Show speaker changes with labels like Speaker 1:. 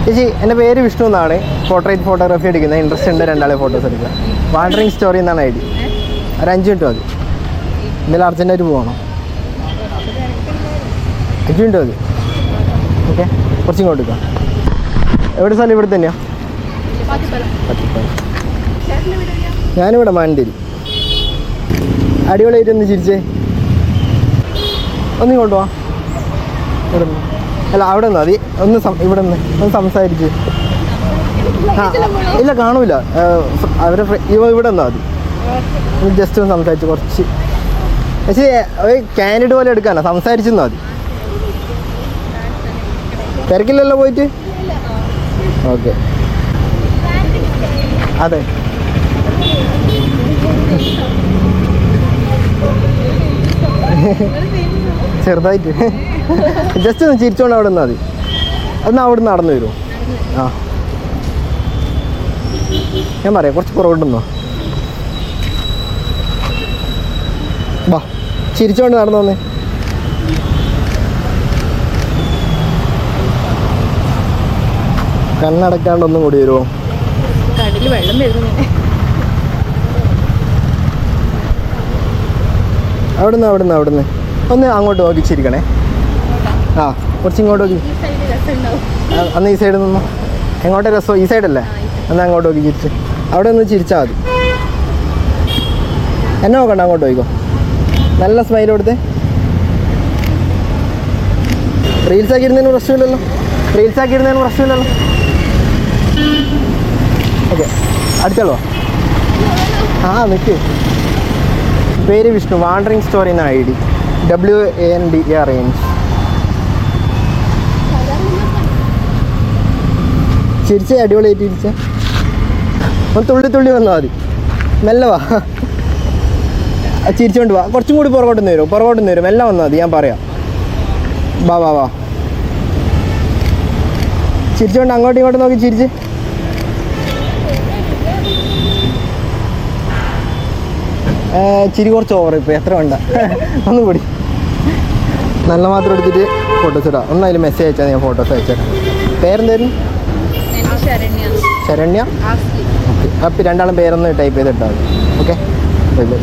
Speaker 1: ചേച്ചി എൻ്റെ പേര് വിഷ്ണു എന്നാണ്. പോർട്രേറ്റ് ഫോട്ടോഗ്രാഫി എടുക്കുന്നത്. ഇൻട്രസ്റ്റ് ഉണ്ട് രണ്ടാളെ ഫോട്ടോസ് എടുക്കുക. വാണ്ടറിങ് സ്റ്റോറി എന്നാണ് ഐ ഡി. ഒരു 5 മിനിറ്റ് മതി. എന്തെങ്കിലും അർജൻറ്റായിട്ട് പോകണം. 5 മിനിറ്റ് മതി. ഓക്കെ, കുറച്ചിങ്ങോട്ട് എടുക്കാം. എവിടെ സ്ഥലം? ഇവിടെ തന്നെയാണ്. ഞാനിവിടെ മാനന്തേരി. അടിപൊളിയായിട്ട് ഒന്ന് ചിരിച്ചേ. ഒന്നിങ്ങോട്ട് പോവാം. ഇവിടെ നിന്ന് അല്ല, അവിടെ നിന്ന് മതി. ഇവിടെ നിന്ന് ഒന്ന് സംസാരിച്ച്. ഇല്ല, കാണൂല. അവരെ ഇവിടെ നിന്നാൽ മതി. ജസ്റ്റ് ഒന്ന് സംസാരിച്ച് കുറച്ച്. പക്ഷേ കാൻഡിഡ് പോലെ എടുക്കാനാ, സംസാരിച്ചെന്നാൽ മതി. തിരക്കില്ലല്ലോ പോയിട്ട്? ഓക്കെ. അതെ, ചെറുതായിട്ട് ജസ്റ്റ് ഒന്ന് ചിരിച്ചോണ്ട് അവിടെ നിന്നാൽ മതി. എന്നാൽ അവിടെ നിന്ന് നടന്നു വരുമോ? ആ, ഞാൻ പറയാം. കുറച്ച് പുറകോട്ടുന്നോ. വാ, ചിരിച്ചോണ്ട് നടന്നു വന്നേ. കണ്ണടക്കാണ്ടൊന്നും കൂടി വരുമോ?
Speaker 2: കടലിൽ വെള്ളം വരുന്നു.
Speaker 1: അവിടുന്ന് ഒന്ന് അങ്ങോട്ട് നോക്കി ചിരിക്കണേ. ആ, കുറച്ച് ഇങ്ങോട്ട് നോക്കി. അന്ന് ഈ സൈഡിൽ നിന്നോ. എങ്ങോട്ടെ രസം? ഈ സൈഡല്ലേ? എന്നാൽ അങ്ങോട്ട് നോക്കി ചിരിച്ച്. അവിടെ ഒന്ന് ചിരിച്ചാൽ മതി. എന്നെ നോക്കണ്ട, അങ്ങോട്ട് പോയിക്കോ. നല്ല സ്മൈൽ കൊടുത്തേ. റീൽസ് ആക്കിയിരുന്നതിന് പ്രശ്നമില്ലല്ലോ. ഓക്കെ, അടുത്തുള്ളോ? ആ, നിൽക്ക്. പേര് വിഷ്ണു. വാണ്ടറിങ് സ്റ്റോറി എന്നാണ് ഐ ഡി. WANDRANGE. ചിരിച്ചേ, അടിപൊളിയായിട്ട് ചിരിച്ചേ. ഒന്ന് തുള്ളി വന്നാൽ മതി. മെല്ലെ വാ, ചിരിച്ചോണ്ട് വാ. കുറച്ചും കൂടി പുറകോട്ട് വരും. മെല്ലെ വന്നാൽ മതി, ഞാൻ പറയാം. വാ. ചിരിച്ചോണ്ട് അങ്ങോട്ടും ഇങ്ങോട്ടും നോക്കി ചിരിച്ച്. ചിരി കുറച്ച് ഓവർ. ഇപ്പോൾ എത്ര വേണ്ട, ഒന്നും കൂടി. നല്ല മാത്രം എടുത്തിട്ട് ഫോട്ടോസ് ഇടാം. ഒന്ന് അതിൽ മെസ്സേജ് അയച്ചാൽ ഞാൻ ഫോട്ടോസ് അയച്ചുതരാം. പേരെന്തായിരുന്നു? ശരണ്യ. ഓക്കെ, അപ്പോൾ രണ്ടാളും പേരൊന്ന് ടൈപ്പ് ചെയ്തിട്ടാൽ മതി. Okay, by.